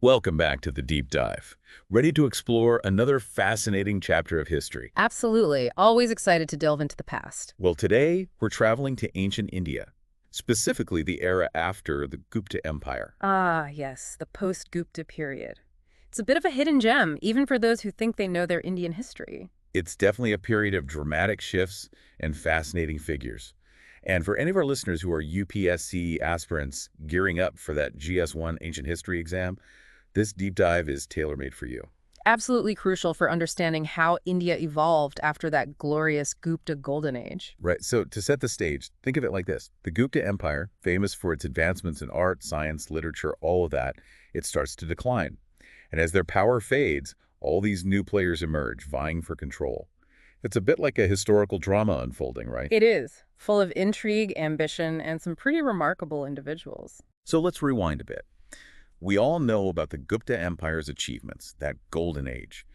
Welcome back to the Deep Dive. Ready to explore another fascinating chapter of history? Absolutely. Always excited to delve into the past. Well, today we're traveling to ancient India, specifically the era after the Gupta Empire. Ah, yes, the post-Gupta period. It's a bit of a hidden gem, even for those who think they know their Indian history. It's definitely a period of dramatic shifts and fascinating figures. And for any of our listeners who are UPSC aspirants gearing up for that GS1 ancient history exam, this deep dive is tailor-made for you. Absolutely crucial for understanding how India evolved after that glorious Gupta golden age. Right, so to set the stage, think of it like this. The Gupta Empire, famous for its advancements in art, science, literature, all of that, it starts to decline. And as their power fades, all these new players emerge, vying for control. It's a bit like a historical drama unfolding, right? It is, full of intrigue, ambition, and some pretty remarkable individuals. So let's rewind a bit. We all know about the Gupta Empire's achievements, that golden age.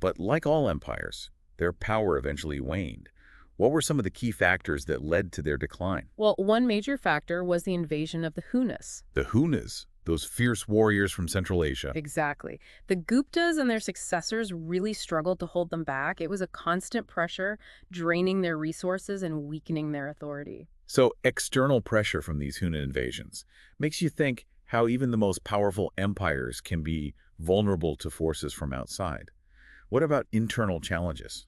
But like all empires, their power eventually waned. What were some of the key factors that led to their decline? Well, one major factor was the invasion of the Hunas. The Hunas, those fierce warriors from Central Asia. Exactly. The Guptas and their successors really struggled to hold them back. It was a constant pressure, draining their resources and weakening their authority. So external pressure from these Huna invasions makes you think how even the most powerful empires can be vulnerable to forces from outside. What about internal challenges?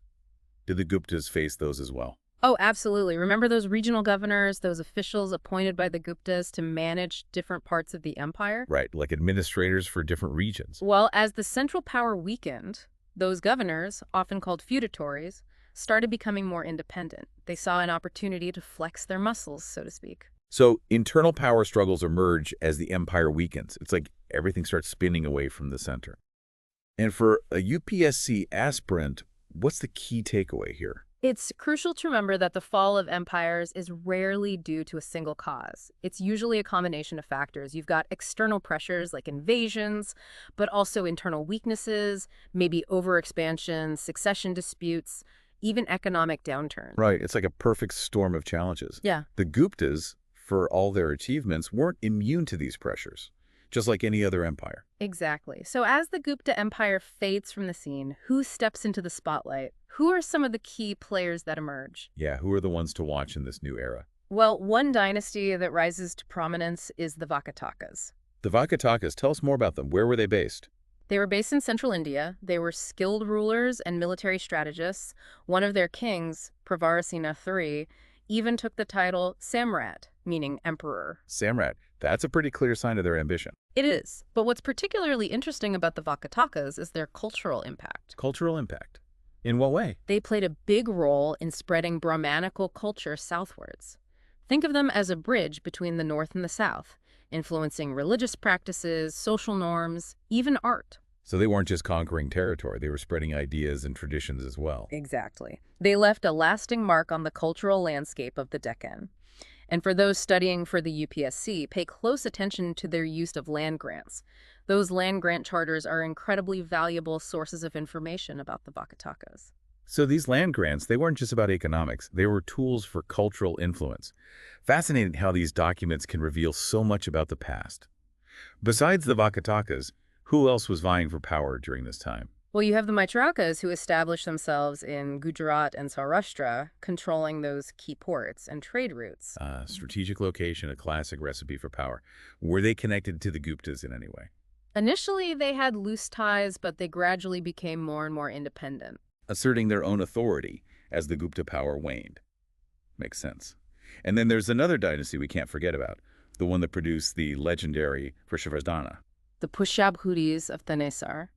Did the Guptas face those as well? Oh, absolutely. Remember those regional governors, those officials appointed by the Guptas to manage different parts of the empire? Right, like administrators for different regions. Well, as the central power weakened, those governors, often called feudatories, started becoming more independent. They saw an opportunity to flex their muscles, so to speak. So internal power struggles emerge as the empire weakens. It's like everything starts spinning away from the center. And for a UPSC aspirant, what's the key takeaway here? It's crucial to remember that the fall of empires is rarely due to a single cause. It's usually a combination of factors. You've got external pressures like invasions, but also internal weaknesses, maybe overexpansion, succession disputes, even economic downturn. Right, it's like a perfect storm of challenges. Yeah. The Guptas, for all their achievements, weren't immune to these pressures, just like any other empire. Exactly. So as the Gupta Empire fades from the scene, who steps into the spotlight? Who are some of the key players that emerge? Yeah, who are the ones to watch in this new era? Well, one dynasty that rises to prominence is the Vakatakas. The Vakatakas, tell us more about them. Where were they based? They were based in central India. They were skilled rulers and military strategists. One of their kings, Pravarasena III, even took the title Samrat, meaning emperor. Samrat, that's a pretty clear sign of their ambition. It is. But what's particularly interesting about the Vakatakas is their cultural impact. Cultural impact. In what way? They played a big role in spreading Brahmanical culture southwards. Think of them as a bridge between the north and the south, influencing religious practices, social norms, even art. So they weren't just conquering territory, they were spreading ideas and traditions as well. Exactly. They left a lasting mark on the cultural landscape of the Deccan. And for those studying for the UPSC, pay close attention to their use of land grants. Those land grant charters are incredibly valuable sources of information about the Vakatakas. So these land grants, they weren't just about economics, they were tools for cultural influence. Fascinating how these documents can reveal so much about the past. Besides the Vakatakas, who else was vying for power during this time? Well, you have the Maitrakas who established themselves in Gujarat and Saurashtra, controlling those key ports and trade routes. Strategic location, a classic recipe for power. Were they connected to the Guptas in any way? Initially, they had loose ties, but they gradually became more and more independent. Asserting their own authority as the Gupta power waned. Makes sense. And then there's another dynasty we can't forget about, the one that produced the legendary Harshavardhana. The Pushabhuris of Thanesar.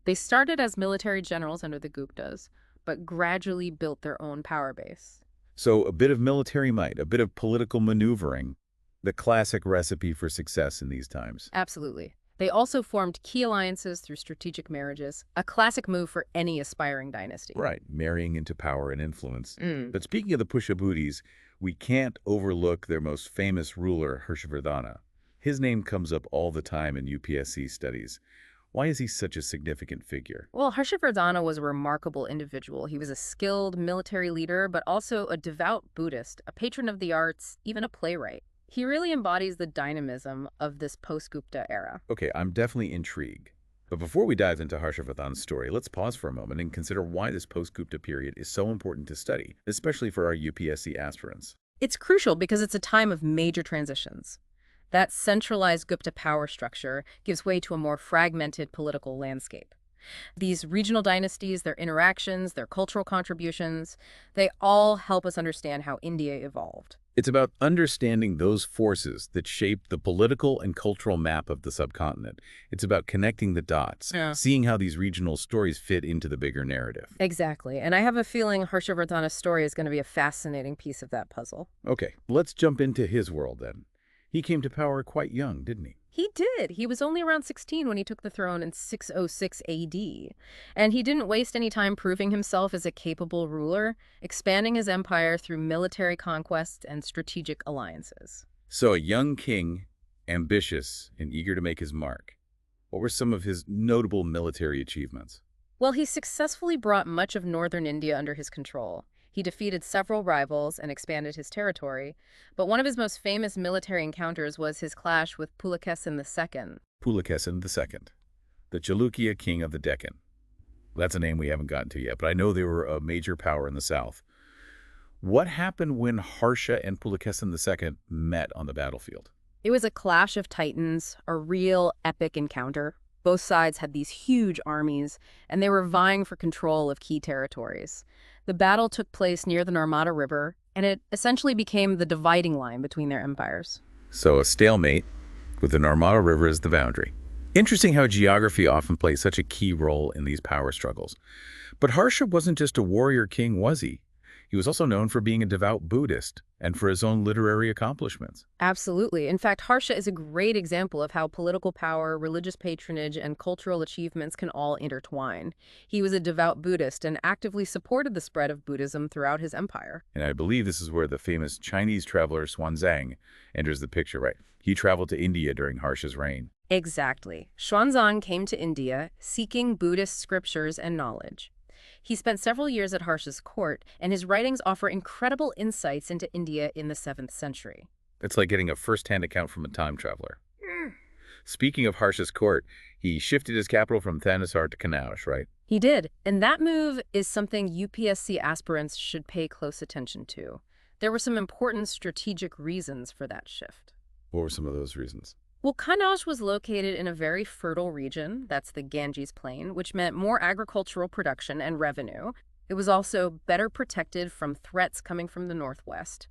They started as military generals under the Guptas, but gradually built their own power base. So a bit of military might, a bit of political maneuvering, the classic recipe for success in these times. Absolutely. They also formed key alliances through strategic marriages, a classic move for any aspiring dynasty. Right, marrying into power and influence. But speaking of the Pushabhuris, we can't overlook their most famous ruler, Harshavardhana. His name comes up all the time in UPSC studies. Why is he such a significant figure? Well, Harshavardhana was a remarkable individual. He was a skilled military leader, but also a devout Buddhist, a patron of the arts, even a playwright. He really embodies the dynamism of this post-Gupta era. Okay, I'm definitely intrigued. But before we dive into Harshavardhana's story, let's pause for a moment and consider why this post-Gupta period is so important to study, especially for our UPSC aspirants. It's crucial because it's a time of major transitions. That centralized Gupta power structure gives way to a more fragmented political landscape. These regional dynasties, their interactions, their cultural contributions, they all help us understand how India evolved. It's about understanding those forces that shaped the political and cultural map of the subcontinent. It's about connecting the dots, Yeah. seeing how these regional stories fit into the bigger narrative. Exactly. And I have a feeling Harshavardhana's story is going to be a fascinating piece of that puzzle. Okay, let's jump into his world then. He came to power quite young, didn't he? He did. He was only around 16 when he took the throne in 606 AD. And he didn't waste any time proving himself as a capable ruler, expanding his empire through military conquest and strategic alliances. So a young king, ambitious and eager to make his mark. What were some of his notable military achievements? Well, he successfully brought much of northern India under his control. He defeated several rivals and expanded his territory, but one of his most famous military encounters was his clash with Pulakesin II. Pulakesin II, the Chalukya king of the Deccan. That's a name we haven't gotten to yet, but I know they were a major power in the south. What happened when Harsha and Pulakesin II met on the battlefield? It was a clash of titans, a real epic encounter. Both sides had these huge armies, and they were vying for control of key territories. The battle took place near the Narmada River, and it essentially became the dividing line between their empires. So a stalemate with the Narmada River as the boundary. Interesting how geography often plays such a key role in these power struggles. But Harsha wasn't just a warrior king, was he? He was also known for being a devout Buddhist and for his own literary accomplishments. Absolutely. In fact, Harsha is a great example of how political power, religious patronage, and cultural achievements can all intertwine. He was a devout Buddhist and actively supported the spread of Buddhism throughout his empire. And I believe this is where the famous Chinese traveler Xuanzang enters the picture, right? He traveled to India during Harsha's reign. Exactly. Xuanzang came to India seeking Buddhist scriptures and knowledge. He spent several years at Harsha's court, and his writings offer incredible insights into India in the 7th century. It's like getting a first-hand account from a time traveler. Speaking of Harsha's court, he shifted his capital from Thanesar to Kanauj, right? He did, and that move is something UPSC aspirants should pay close attention to. There were some important strategic reasons for that shift. What were some of those reasons? Well, Kanauj was located in a very fertile region, that's the Ganges Plain, which meant more agricultural production and revenue. It was also better protected from threats coming from the northwest.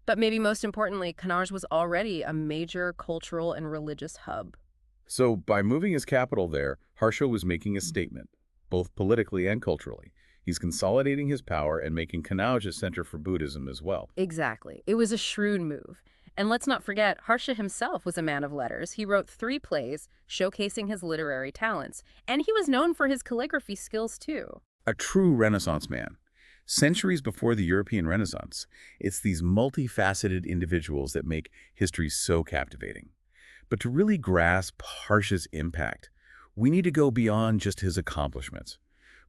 But maybe most importantly, Kanauj was already a major cultural and religious hub. So by moving his capital there, Harsha was making a statement, both politically and culturally. He's consolidating his power and making Kanauj a center for Buddhism as well. Exactly. It was a shrewd move. And let's not forget, Harsha himself was a man of letters. He wrote 3 plays showcasing his literary talents, and he was known for his calligraphy skills too. A true Renaissance man. Centuries before the European Renaissance, it's these multifaceted individuals that make history so captivating. But to really grasp Harsha's impact, we need to go beyond just his accomplishments.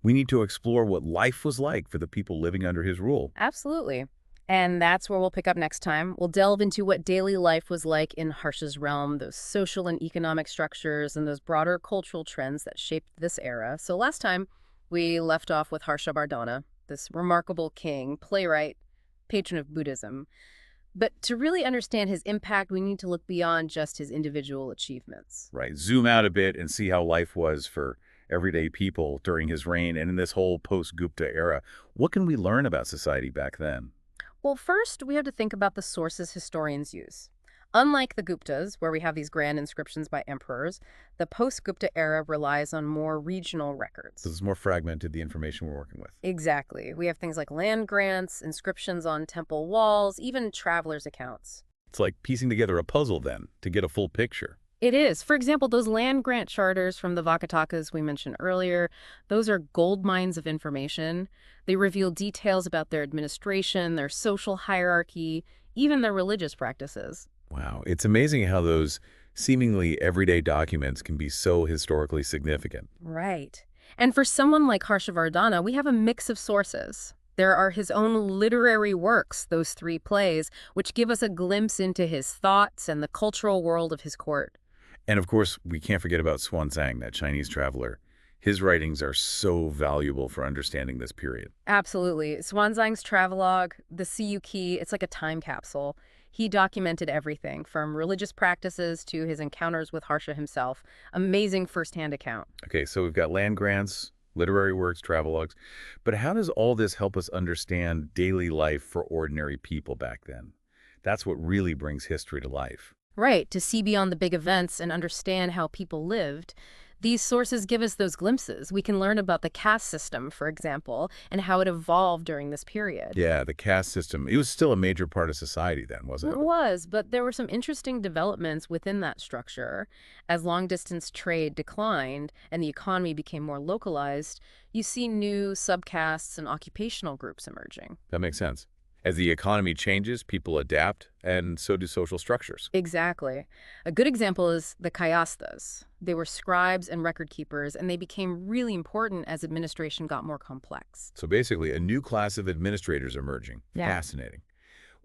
We need to explore what life was like for the people living under his rule. Absolutely. And that's where we'll pick up next time. We'll delve into what daily life was like in Harsha's realm, those social and economic structures, and those broader cultural trends that shaped this era. So last time, we left off with Harshavardhana, this remarkable king, playwright, patron of Buddhism. But to really understand his impact, we need to look beyond just his individual achievements. Right. Zoom out a bit and see how life was for everyday people during his reign and in this whole post-Gupta era. What can we learn about society back then? Well, first, we have to think about the sources historians use. Unlike the Guptas, where we have these grand inscriptions by emperors, the post-Gupta era relies on more regional records. So it's more fragmented, the information we're working with. Exactly. We have things like land grants, inscriptions on temple walls, even travelers' accounts. It's like piecing together a puzzle then to get a full picture. It is. For example, those land grant charters from the Vakatakas we mentioned earlier, those are gold mines of information. They reveal details about their administration, their social hierarchy, even their religious practices. Wow, it's amazing how those seemingly everyday documents can be so historically significant. Right. And for someone like Harshavardhana, we have a mix of sources. There are his own literary works, those three plays, which give us a glimpse into his thoughts and the cultural world of his court. And of course, we can't forget about Xuanzang, that Chinese traveler. His writings are so valuable for understanding this period. Absolutely. Xuanzang's travelogue, the Siyu Key, it's like a time capsule. He documented everything, from religious practices to his encounters with Harsha himself. Amazing first-hand account. Okay, so we've got land grants, literary works, travelogues. But how does all this help us understand daily life for ordinary people back then? That's what really brings history to life. Right, to see beyond the big events and understand how people lived. These sources give us those glimpses. We can learn about the caste system, for example, and how it evolved during this period. Yeah, the caste system. It was still a major part of society then, wasn't It it? was, but there were some interesting developments within that structure. As long-distance trade declined and the economy became more localized, you see new subcastes and occupational groups emerging. That makes sense. As the economy changes, people adapt, and so do social structures. Exactly. A good example is the Kayasthas. They were scribes and record keepers, and they became really important as administration got more complex. So basically, a new class of administrators emerging. Yeah. Fascinating.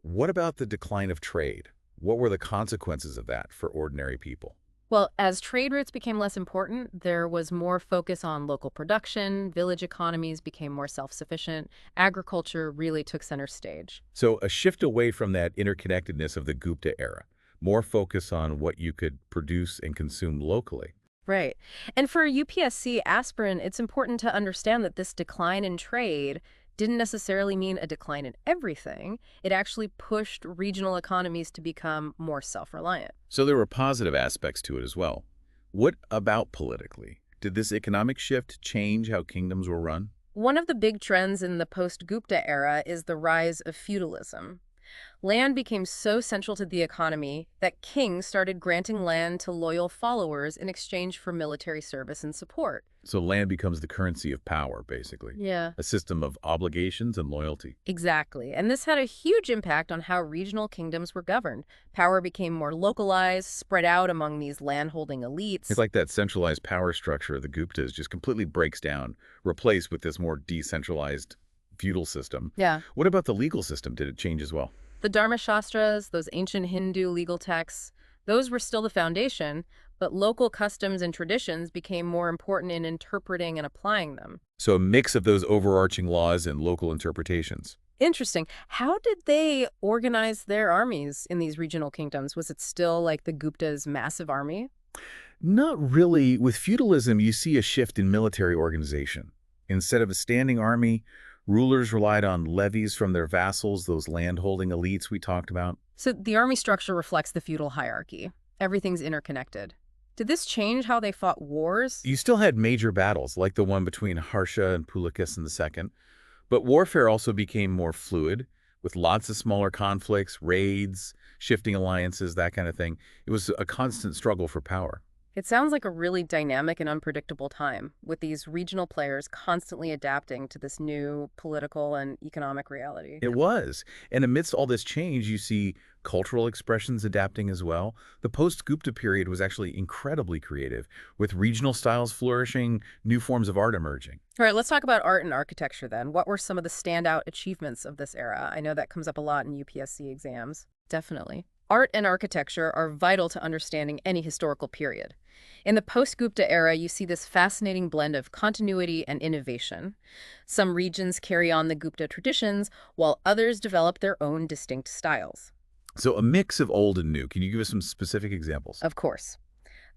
What about the decline of trade? What were the consequences of that for ordinary people? Well, as trade routes became less important, there was more focus on local production, village economies became more self-sufficient, agriculture really took center stage. So a shift away from that interconnectedness of the Gupta era, more focus on what you could produce and consume locally. Right. And for a UPSC aspirant, it's important to understand that this decline in trade didn't necessarily mean a decline in everything. It actually pushed regional economies to become more self-reliant. So there were positive aspects to it as well. What about politically? Did this economic shift change how kingdoms were run? One of the big trends in the post-Gupta era is the rise of feudalism. Land became so central to the economy that kings started granting land to loyal followers in exchange for military service and support. So land becomes the currency of power, basically. Yeah. A system of obligations and loyalty. Exactly. And this had a huge impact on how regional kingdoms were governed. Power became more localized, spread out among these landholding elites. It's like that centralized power structure of the Guptas just completely breaks down, replaced with this more decentralized feudal system. Yeah. What about the legal system? Did it change as well? The Dharma Shastras, those ancient Hindu legal texts, those were still the foundation, but local customs and traditions became more important in interpreting and applying them. So a mix of those overarching laws and local interpretations. Interesting. How did they organize their armies in these regional kingdoms? Was it still like the Gupta's massive army? Not really. With feudalism, you see a shift in military organization. Instead of a standing army, rulers relied on levies from their vassals, those land-holding elites we talked about. So the army structure reflects the feudal hierarchy. Everything's interconnected. Did this change how they fought wars? You still had major battles, like the one between Harsha and Pulikas II, but warfare also became more fluid, with lots of smaller conflicts, raids, shifting alliances, that kind of thing. It was a constant struggle for power. It sounds like a really dynamic and unpredictable time, with these regional players constantly adapting to this new political and economic reality. It was. And amidst all this change, you see cultural expressions adapting as well. The post-Gupta period was actually incredibly creative, with regional styles flourishing, new forms of art emerging. All right, let's talk about art and architecture then. What were some of the standout achievements of this era? I know that comes up a lot in UPSC exams. Definitely. Art and architecture are vital to understanding any historical period. In the post-Gupta era, you see this fascinating blend of continuity and innovation. Some regions carry on the Gupta traditions, while others develop their own distinct styles. So a mix of old and new. Can you give us some specific examples? Of course.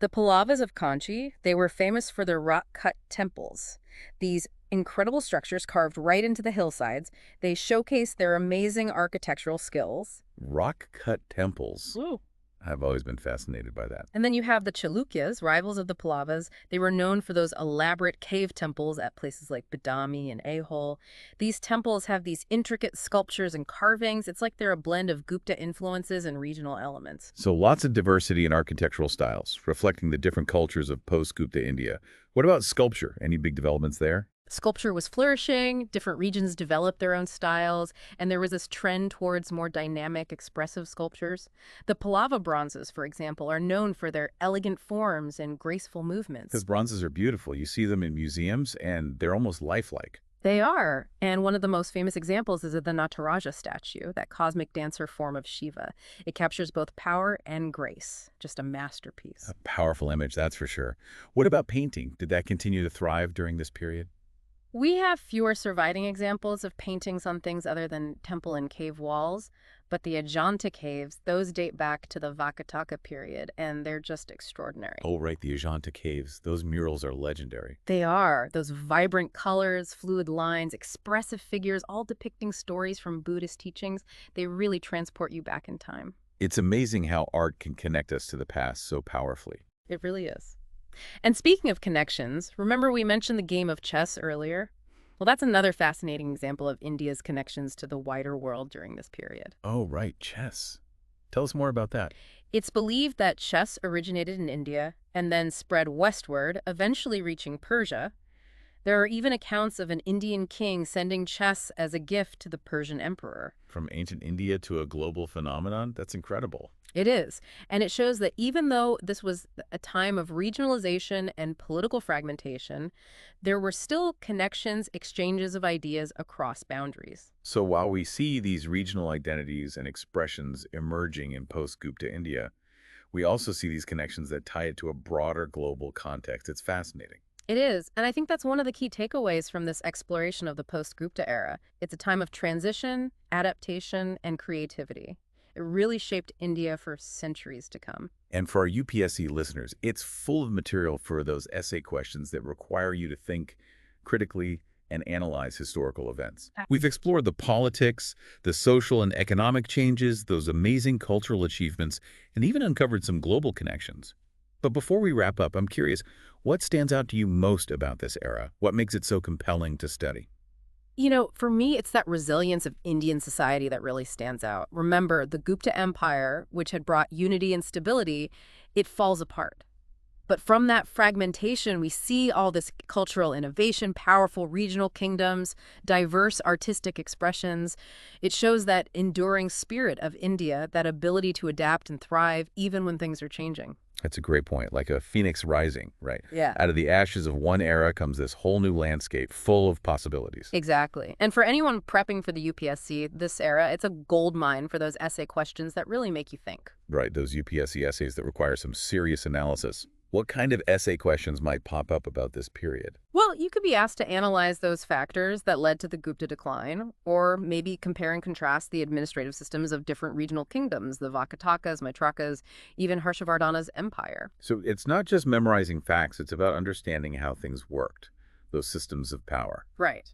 The Pallavas of Kanchi, they were famous for their rock-cut temples. These incredible structures carved right into the hillsides, they showcase their amazing architectural skills. Rock-cut temples. Ooh. I've always been fascinated by that. And then you have the Chalukyas, rivals of the Pallavas. They were known for those elaborate cave temples at places like Badami and Aihole. These temples have these intricate sculptures and carvings. It's like they're a blend of Gupta influences and regional elements. So lots of diversity in architectural styles, reflecting the different cultures of post-Gupta India. What about sculpture? Any big developments there? Sculpture was flourishing, different regions developed their own styles, and there was this trend towards more dynamic, expressive sculptures. The Pallava bronzes, for example, are known for their elegant forms and graceful movements. Because bronzes are beautiful. You see them in museums, and they're almost lifelike. They are. And one of the most famous examples is the Nataraja statue, that cosmic dancer form of Shiva. It captures both power and grace. Just a masterpiece. A powerful image, that's for sure. What about painting? Did that continue to thrive during this period? We have fewer surviving examples of paintings on things other than temple and cave walls, but the Ajanta caves, those date back to the Vakataka period, and they're just extraordinary. Oh, right, the Ajanta caves. Those murals are legendary. They are. Those vibrant colors, fluid lines, expressive figures, all depicting stories from Buddhist teachings. They really transport you back in time. It's amazing how art can connect us to the past so powerfully. It really is. And speaking of connections, remember we mentioned the game of chess earlier? Well, that's another fascinating example of India's connections to the wider world during this period. Oh, right, chess. Tell us more about that. It's believed that chess originated in India and then spread westward, eventually reaching Persia. There are even accounts of an Indian king sending chess as a gift to the Persian emperor. From ancient India to a global phenomenon? That's incredible. It is. And it shows that even though this was a time of regionalization and political fragmentation, there were still connections, exchanges of ideas across boundaries. So while we see these regional identities and expressions emerging in post-Gupta India, we also see these connections that tie it to a broader global context. It's fascinating. It is. And I think that's one of the key takeaways from this exploration of the post-Gupta era. It's a time of transition, adaptation, and creativity. It really shaped India for centuries to come. And for our UPSC listeners, it's full of material for those essay questions that require you to think critically and analyze historical events. We've explored the politics, the social and economic changes, those amazing cultural achievements, and even uncovered some global connections. But before we wrap up, I'm curious, what stands out to you most about this era? What makes it so compelling to study? You know, for me, it's that resilience of Indian society that really stands out. Remember, the Gupta Empire, which had brought unity and stability, it falls apart. But from that fragmentation, we see all this cultural innovation, powerful regional kingdoms, diverse artistic expressions. It shows that enduring spirit of India, that ability to adapt and thrive even when things are changing. That's a great point, like a phoenix rising, right? Yeah. Out of the ashes of one era comes this whole new landscape full of possibilities. Exactly. And for anyone prepping for the UPSC this era, it's a gold mine for those essay questions that really make you think. Right, those UPSC essays that require some serious analysis. What kind of essay questions might pop up about this period? Well, you could be asked to analyze those factors that led to the Gupta decline, or maybe compare and contrast the administrative systems of different regional kingdoms, the Vakatakas, Maitrakas, even Harshavardhana's empire. So it's not just memorizing facts, it's about understanding how things worked, those systems of power. Right.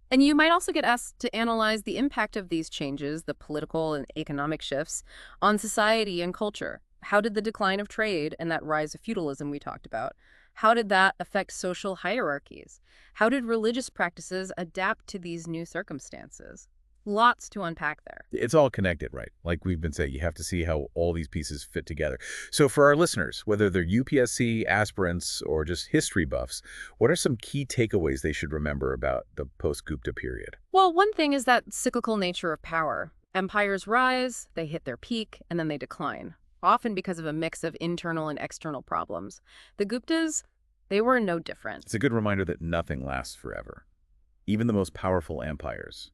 And you might also get asked to analyze the impact of these changes, the political and economic shifts, on society and culture. How did the decline of trade and that rise of feudalism we talked about, how did that affect social hierarchies? How did religious practices adapt to these new circumstances? Lots to unpack there. It's all connected, right? Like we've been saying, you have to see how all these pieces fit together. So for our listeners, whether they're UPSC aspirants or just history buffs, what are some key takeaways they should remember about the post-Gupta period? Well, one thing is that cyclical nature of power. Empires rise, they hit their peak, and then they decline, often because of a mix of internal and external problems. The Guptas, they were no different. It's a good reminder that nothing lasts forever. Even the most powerful empires.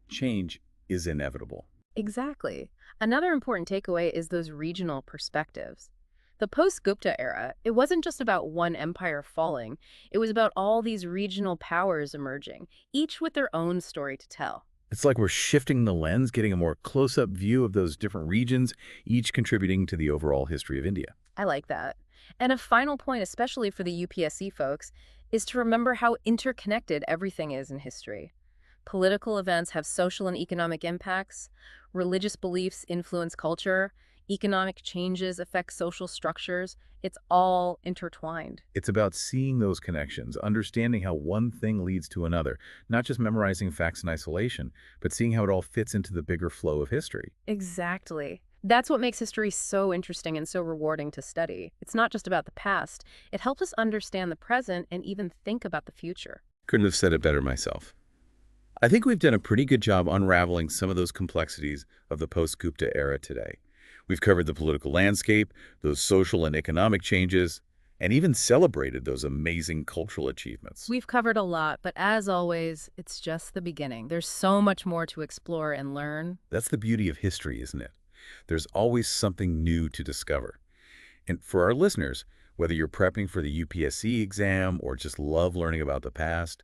Change is inevitable. Exactly. Another important takeaway is those regional perspectives. The post-Gupta era, it wasn't just about one empire falling. It was about all these regional powers emerging, each with their own story to tell. It's like we're shifting the lens, getting a more close-up view of those different regions, each contributing to the overall history of India. I like that. And a final point, especially for the UPSC folks, is to remember how interconnected everything is in history. Political events have social and economic impacts. Religious beliefs influence culture. Economic changes affect social structures. It's all intertwined. It's about seeing those connections, understanding how one thing leads to another, not just memorizing facts in isolation, but seeing how it all fits into the bigger flow of history. Exactly. That's what makes history so interesting and so rewarding to study. It's not just about the past. It helps us understand the present and even think about the future. Couldn't have said it better myself. I think we've done a pretty good job unraveling some of those complexities of the post-Gupta era today. We've covered the political landscape, those social and economic changes, and even celebrated those amazing cultural achievements. We've covered a lot, but as always, it's just the beginning. There's so much more to explore and learn. That's the beauty of history, isn't it? There's always something new to discover. And for our listeners, whether you're prepping for the UPSC exam or just love learning about the past,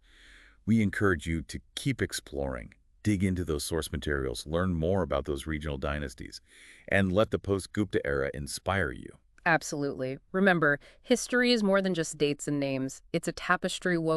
we encourage you to keep exploring, dig into those source materials, learn more about those regional dynasties, and let the post-Gupta era inspire you. Absolutely. Remember, history is more than just dates and names. It's a tapestry woven